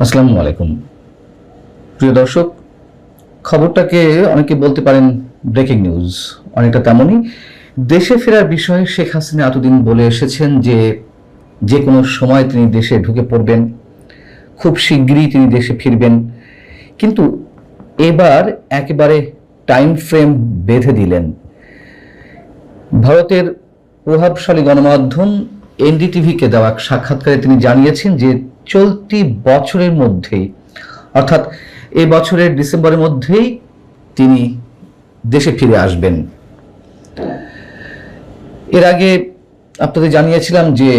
আসসালামু আলাইকুম প্রিয় দর্শক। খবরটাকে অনেকে বলতে পারেন ব্রেকিং নিউজ, অনেকটা তেমনই। দেশে ফেরার বিষয়ে শেখ হাসিনা এতদিন বলে এসেছেন যে যে কোনো সময় তিনি দেশে ঢুকে পড়বেন, খুব শিগগিরই তিনি দেশে ফিরবেন। কিন্তু এবার একেবারে টাইম ফ্রেম বেঁধে দিলেন। ভারতের প্রভাবশালী গণমাধ্যম এনডিটিভিকে দেওয়া সাক্ষাৎকারে তিনি জানিয়েছেন যে চলতি বছরের মধ্যেই, অর্থাৎ এই বছরের ডিসেম্বরের মধ্যেই তিনি দেশে ফিরে আসবেন। এর আগে আপনাদের জানিয়েছিলাম যে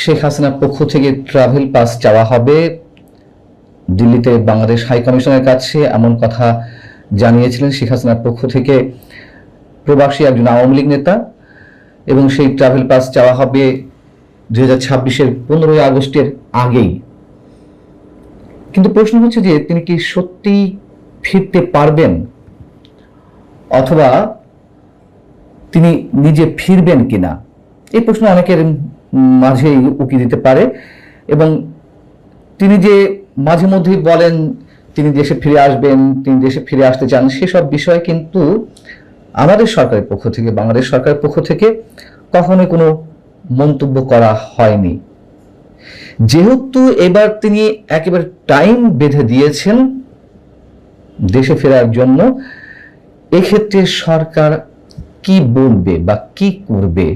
শেখ হাসিনার পক্ষ থেকে ট্রাভেল পাস চাওয়া হবে দিল্লিতে বাংলাদেশ হাই কমিশনের কাছে, এমন কথা জানিয়েছিলেন শেখ হাসিনার পক্ষ থেকে প্রবাসী একজন আওয়ামী লীগ নেতা, এবং সেই ট্রাভেল পাস চাওয়া হবে 2026-এর 15ই আগস্টের আগেই। কিন্তু প্রশ্ন হচ্ছে যে তিনি কি সত্যি ফিরতে পারবেন, অথবা তিনি নিজে ফিরবেন কিনা, এই প্রশ্ন অনেকের মাঝেই উকি দিতে পারে। এবং তিনি যে মাঝে মধ্যেই বলেন তিনি দেশে ফিরে আসবেন, তিনি দেশে ফিরে আসতে চান, সেসব বিষয়ে কিন্তু আমাদের সরকারের পক্ষ থেকে, বাংলাদেশ সরকারের পক্ষ থেকে কখনোই কোনো মন্তব্য করা হয়নি। যেহেতু এবার তিনি একেবারে টাইম বেঁধে দিয়েছেন দেশে ফেরার জন্য, এক্ষেত্রে সরকার কি বলবে বা কি করবে?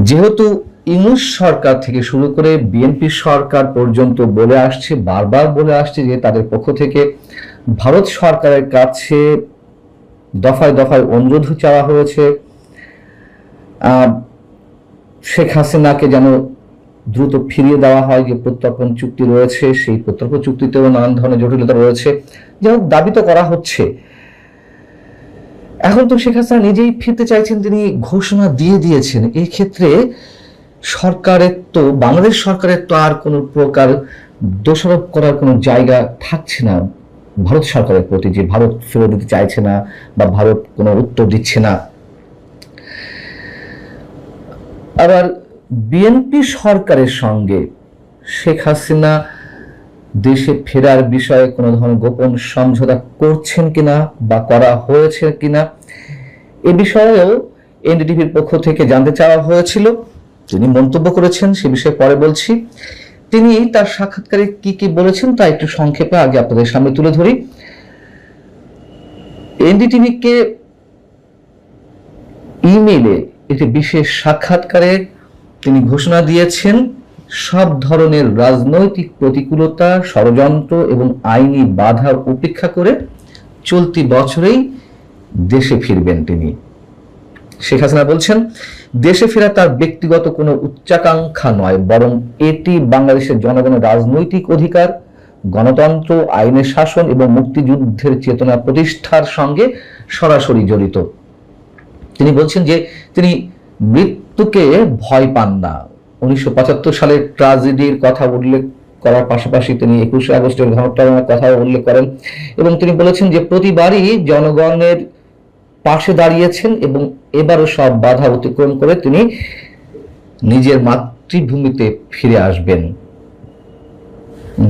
যেহেতু ইউনূস সরকার থেকে শুরু করে বিএনপি সরকার পর্যন্ত বলে আসছে, বারবার বলে আসছে যে তাদের পক্ষ থেকে ভারত সরকারের কাছে দফায় দফায় অনুরোধ চাওয়া হয়েছে শেখ হাসিনাকে যেন দ্রুত ফিরিয়ে দেওয়া হয়। যে প্রত্যর্পণ চুক্তি রয়েছে, সেই প্রত্যর্পণ চুক্তিতেও নানান ধরনের জটিলতা রয়েছে, যাই হোক দাবি তো করা হচ্ছে। এখন তো শেখ হাসিনা নিজেই ফিরতে চাইছেন, তিনি ঘোষণা দিয়ে দিয়েছেন। এই ক্ষেত্রে সরকারের তো, বাংলাদেশ সরকারের তো আর কোনো প্রকার দোষারোপ করার কোনো জায়গা থাকছে না ভারত সরকারের প্রতি, যে ভারত ফেরত দিতে চাইছে না বা ভারত কোনো উত্তর দিচ্ছে না। আবার বিএনপি সরকারের সঙ্গে শেখ হাসিনা দেশে ফেরার বিষয়ে কোনো ধরনের গোপন সমঝোতা করছেন কিনা বা করা হয়েছে কিনা, এ বিষয়েও এনডিটিভির পক্ষ থেকে জানতে চাওয়া হয়েছিল। তিনি মন্তব্য করেছেন, সে বিষয়ে পরে বলছি। তিনি তার সাক্ষাৎকারে কি কি বলেছেন তা একটু সংক্ষেপে আগে আপনাদের সামনে তুলে ধরি। এনডিটিভিকে ইমেইলে একটি বিশেষ সাক্ষাৎকারে তিনি ঘোষণা দিয়েছেন সব ধরনের রাজনৈতিক প্রতিকূলতা, ষড়যন্ত্র এবং আইনি বাধা উপেক্ষা করে চলতি বছরেই দেশে ফিরবেন তিনি। শেখ হাসিনা বলছেন, দেশে ফেরা তার ব্যক্তিগত কোনো উচ্চাকাঙ্ক্ষা নয়, বরং এটি বাংলাদেশের জনগণের রাজনৈতিক অধিকার, গণতন্ত্র, আইনের শাসন এবং মুক্তিযুদ্ধের চেতনা প্রতিষ্ঠার সঙ্গে সরাসরি জড়িত। তিনি বলছেন যে তিনি মৃত্যুকে ভয় পান না। 1975 সালের ট্র্যাজেডির কথা উল্লেখ করার পাশাপাশি তিনি 21শে আগস্টের ঘটনার কথা উল্লেখ করেন, এবং তিনি বলেছেন যে প্রতিবারই জনগণের পাশে দাঁড়িয়েছেন এবং এবারও সব বাধা অতিক্রম করে তিনি নিজের মাতৃভূমিতে ফিরে আসবেন,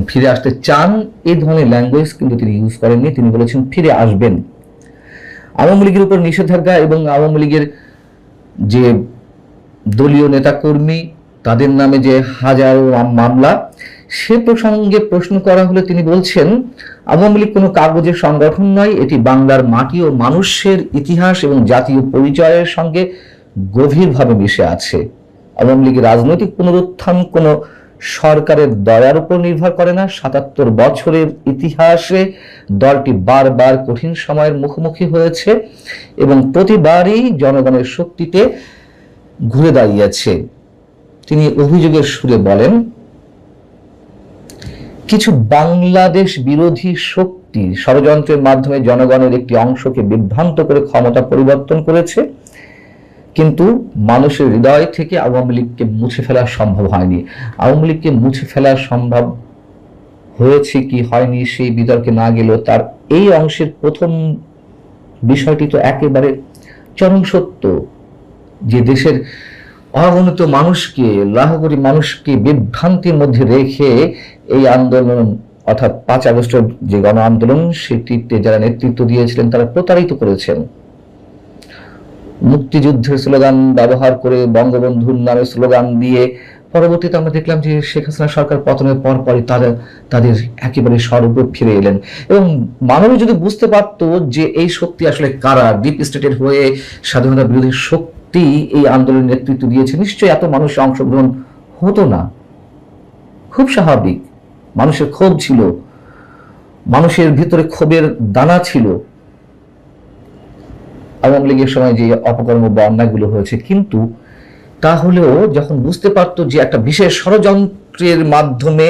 ফিরে আসতে চান। এই ধরনের ল্যাঙ্গুয়েজ কিন্তু তিনি ইউজ করেননি, তিনি বলেছেন ফিরে আসবেন। আওয়ামী লীগের উপর নিষেধাজ্ঞা এবং আওয়ামী লীগের যে দলীয় নেতাকর্মী, তাদের নামে যে হাজারো মামলা, সে প্রসঙ্গে প্রশ্ন করা হলে তিনি বলছেন আওয়ামী লীগ কোনো কাগজের সংগঠন নয়, এটি বাংলার মাটি ও মানুষের ইতিহাস এবং জাতীয় পরিচয়ের সঙ্গে গভীরভাবে মিশে আছে। আওয়ামী লীগের রাজনৈতিক পুনরুত্থান কোনো সরকারের দয়ার উপর নির্ভর করে না। 77 বছরের ইতিহাসে দলটি বারবার কঠিন সময়ের মুখোমুখি হয়েছে এবং প্রতিবারই জনগণের শক্তিতে ঘুরে দাঁড়িয়েছে। তিনি অভিযোগের সুরে বলেন, কিছু বাংলাদেশ বিরোধী শক্তি ষড়যন্ত্রের মাধ্যমে জনগণের একটি অংশকে বিভ্রান্ত করে ক্ষমতা পরিবর্তন করেছে, কিন্তু মানুষের হৃদয় থেকে আওয়ামী লীগকে মুছে ফেলা সম্ভব হয়নি। আওয়ামী লীগকে মুছে ফেলা সম্ভব হয়েছে কি হয়নি সেই বিতর্কে না গেলেও তার এই অংশের প্রথম বিষয়টি তো একেবারে চরম সত্য, যে দেশের অগণিত মানুষকে, লাখ কোটি মানুষকে বিভ্রান্তির মধ্যে রেখে এই আন্দোলন অর্থাৎ 5 আগস্টের যে গণ আন্দোলন সেটিতে যারা নেতৃত্ব দিয়েছিলেন তারা প্রতারিত করেছেন। মুক্তিযুদ্ধের স্লোগান ব্যবহার করে, বঙ্গবন্ধুর নামে স্লোগান দিয়ে পরবর্তীতে আমরা দেখলাম যে শেখ হাসিনা সরকার পতনের পরপরই তাদের একেবারে স্বরূপে ফিরে এলেন। এবং মানবী যদি বুঝতে পারতো যে এই শক্তি আসলে কারা, ডিপ স্টেটের হয়ে স্বাধীনতা বিরোধী শক্তি এই আন্দোলনের নেতৃত্ব দিয়েছে, নিশ্চয়ই এত মানুষ অংশগ্রহণ হতো না। খুব স্বাভাবিক, মানুষের ক্ষোভ ছিল, মানুষের ভিতরে ক্ষোভের দানা ছিল আওয়ামী লীগের সময় যে অপকর্ম বা অন্যায়গুলো হয়েছে। কিন্তু তাহলেও যখন বুঝতে পারতো যে একটা বিশেষ ষড়যন্ত্রের মাধ্যমে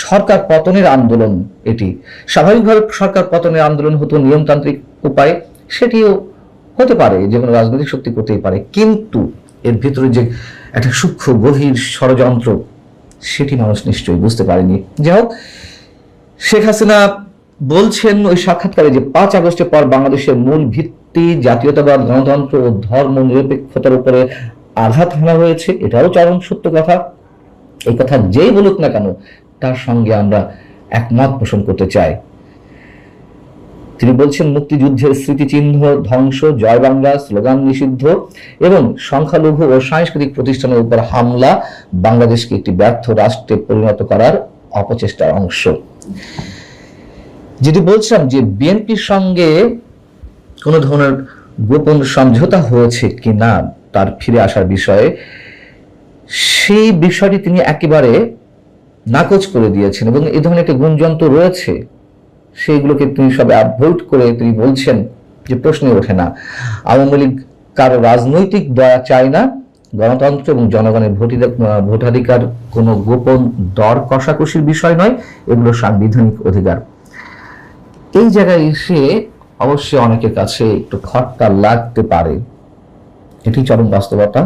সরকার পতনের আন্দোলন, এটি স্বাভাবিকভাবে সরকার পতনের আন্দোলন হতো নিয়মতান্ত্রিক উপায়ে, সেটিও হতে পারে, যে কোনো রাজনৈতিক শক্তি করতেই পারে, কিন্তু এর ভিতরে যে একটা সূক্ষ্ম গভীর ষড়যন্ত্র সেটি মানুষ নিশ্চয়ই বুঝতে পারেনি। যাই হোক, শেখ হাসিনা বলছেন ওই সাক্ষাৎকারে যে 5 আগস্টের পর বাংলাদেশের মূল ভিত্তি জাতীয়তাবাদ, গণতন্ত্র ও ধর্ম নিরপেক্ষতার উপরে আঘাত হানা হয়েছে। এটাও চরম সত্য কথা। এই কথা যেই বলুক না কেন তার সঙ্গে আমরা একমত পোষণ করতে চাই। তিনি বলছেন মুক্তিযুদ্ধের স্মৃতিচিহ্ন ধ্বংস, জয় বাংলা স্লোগান নিষিদ্ধ এবং সংখ্যালঘু ও সাংস্কৃতিক প্রতিষ্ঠানের উপর হামলা বাংলাদেশকে একটি ব্যর্থ রাষ্ট্রে পরিণত করার অপচেষ্টার অংশ। যেটি বলছিলাম যে বিএনপির সঙ্গে কোনো ধরনের গোপন সমঝোতা হয়েছে কিনা তার ফিরে আসার বিষয়ে, সেই বিষয়টি তিনি একেবারে নাকচ করে দিয়েছেন এবং এই ধরনের একটা গুঞ্জন তো রয়েছে, সেইগুলোকে তিনি সব অ্যাভয়েড করে তিনি বলছেন যে প্রশ্নই ওঠে না। আওয়ামী লীগ কারো রাজনৈতিক দয়া চায় না, গণতন্ত্র এবং জনগণের ভোটাধিকার কোনো গোপন দর কষাকষির বিষয় নয়, এগুলো সাংবিধানিক অধিকার। এই জায়গায় এসে অবশ্যই অনেকের কাছে একটু খটকা লাগতে পারে, এটি চরম বাস্তবতা,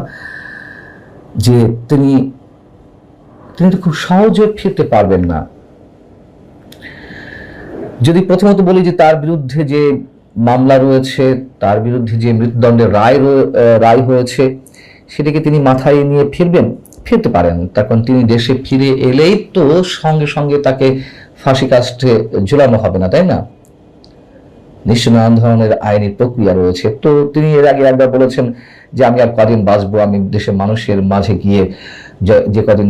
যে তিনি তো খুব সহজে ফিরতে পারবেন না। যদি প্রথমত বলি যে তার বিরুদ্ধে যে মামলা রয়েছে, তার বিরুদ্ধে যে মৃত্যুদণ্ডের রায় হয়েছে, সেটাকে তিনি মাথায় নিয়ে ফিরতে পারেন। তার কারণ তিনি দেশে ফিরে এলেই তো সঙ্গে সঙ্গে তাকে ফাঁসি কাস্টে ঝুলানো হবে না, তাই না? নিশ্চয় নানান ধরনের আইনি প্রক্রিয়া রয়েছে। তো তিনি এর আগে একবার বলেছেন যে আমি আর কদিন বাঁচবো, আমি দেশের মানুষের মাঝে গিয়ে যে কদিন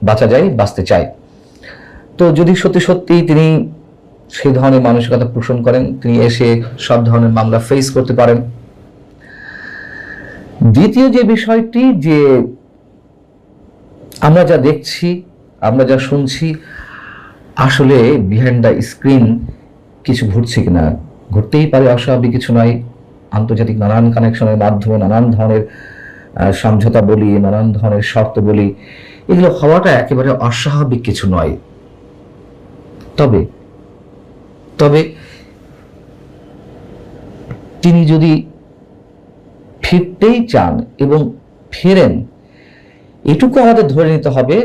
বাঁচা যায় বাঁচতে চাই। তো যদি সত্যি সত্যি তিনি সেই ধরনের মানসিকতা পোষণ করেন, তিনি এসে সব ধরনের মামলা ফেস করতে পারেন। দ্বিতীয় যে বিষয়টি, যে আমরা যা দেখছি, আমরা যা শুনছি, আসলে বিহাইন্ড দ্য স্ক্রিন কিছু ঘটছে কিনা, ঘটতেই পারে, অস্বাভাবিক কিছু নয়। আন্তর্জাতিক নানান কানেকশনের মাধ্যমে নানান ধরনের সমঝোতা বলি, নানান ধরনের শর্ত বলি, এগুলো হওয়াটা একেবারে অস্বাভাবিক কিছু নয়। তবে তিনি যদি ফিরতেই চান এবং ফেরেন, এটুকু আমাদের ধরে নিতে হবে,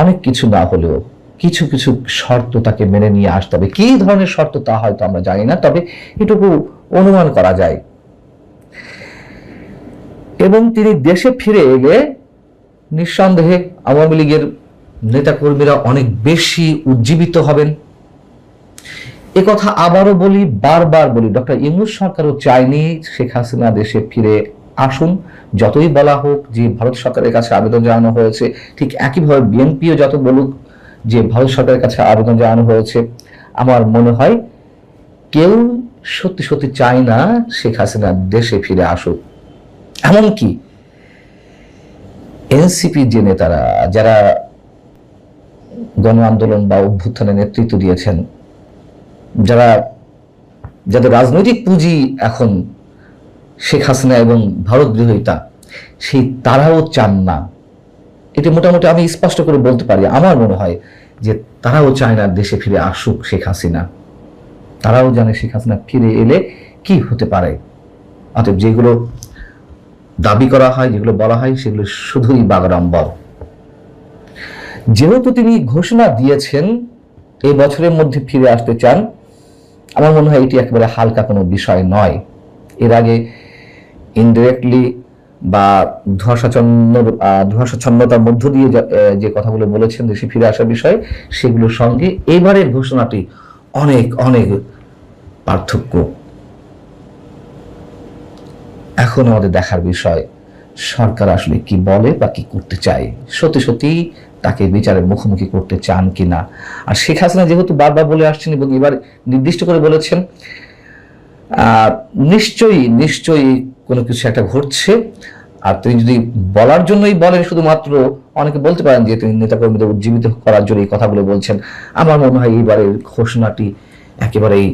অনেক কিছু না হলেও কিছু কিছু শর্ত তাকে মেনে নিয়ে আসতে হবে। কি ধরনের শর্ত তা হয়তো আমরা জানি না, তবে এটুকু অনুমান করা যায়। এবং তিনি দেশে ফিরে এলে নিঃসন্দেহে আওয়ামী লীগের নেতাকর্মীরা অনেক বেশি উজ্জীবিত হবেন। একথা আবারও বলি, বারবার বলি, ডক্টর ইউনূস সরকারও চায়নি শেখ হাসিনা দেশে ফিরে আসুন। যতই বলা হোক যে ভারত সরকারের কাছে আবেদন জানানো হয়েছে, ঠিক একইভাবে বিএনপিও যত বলুক যে ভারত সরকারের কাছে আবেদন জানানো হয়েছে, আমার মনে হয় কেউ সত্যি সত্যি চায় না শেখ হাসিনা দেশে ফিরে আসুক। এমনকি এনসিপি যে নেতারা, যারা গণ আন্দোলন বা অভ্যুত্থানের নেতৃত্ব দিয়েছেন, যাদের রাজনৈতিক পুঁজি এখন শেখ হাসিনা এবং ভারত বিরোধিতা, সেই তারাও চান না। এটা মোটামুটি আমি স্পষ্ট করে বলতে পারি, আমার মনে হয় যে তারাও চায় না দেশে ফিরে আসুক শেখ হাসিনা। তারাও জানে শেখ হাসিনা ফিরে এলে কি হতে পারে। অতএব যেগুলো দাবি করা হয়, যেগুলো বলা হয়, সেগুলো শুধুই বাগাড়ম্বর। যেহেতু তিনি ঘোষণা দিয়েছেন এই বছরের মধ্যে ফিরে আসতে চান, আমার মনে হয় এটি একেবারে হালকা কোনো বিষয় নয়। এর আগে ইনডিরেক্টলি বা ধোঁয়াশাচ্ছন্নতার মধ্য দিয়ে যে কথাগুলো বলেছেন দেশে ফিরে আসার বিষয়ে, সেগুলোর সঙ্গে এবারের ঘোষণাটি অনেক অনেক পার্থক্য। এখন আমাদের দেখার বিষয় সরকার আসলে কি বলে বা কি করতে চায়, সত্যি সত্যি তাকে বিচারের মুখোমুখি করতে চান কিনা। আর শেখ হাসিনা যেহেতু বারবার বলে আসছেন এবং এবার নির্দিষ্ট করে বলেছেন, নিশ্চয়ই নিশ্চয়ই কোনো কিছু একটা ঘটছে। আর তিনি যদি বলার জন্যই বলেন শুধুমাত্র, অনেকে বলতে পারেন যে তিনি নেতাকর্মীদের উজ্জীবিত করার জন্য এই কথাগুলো বলছেন। আমার মনে হয় এইবারের ঘোষণাটি একেবারেই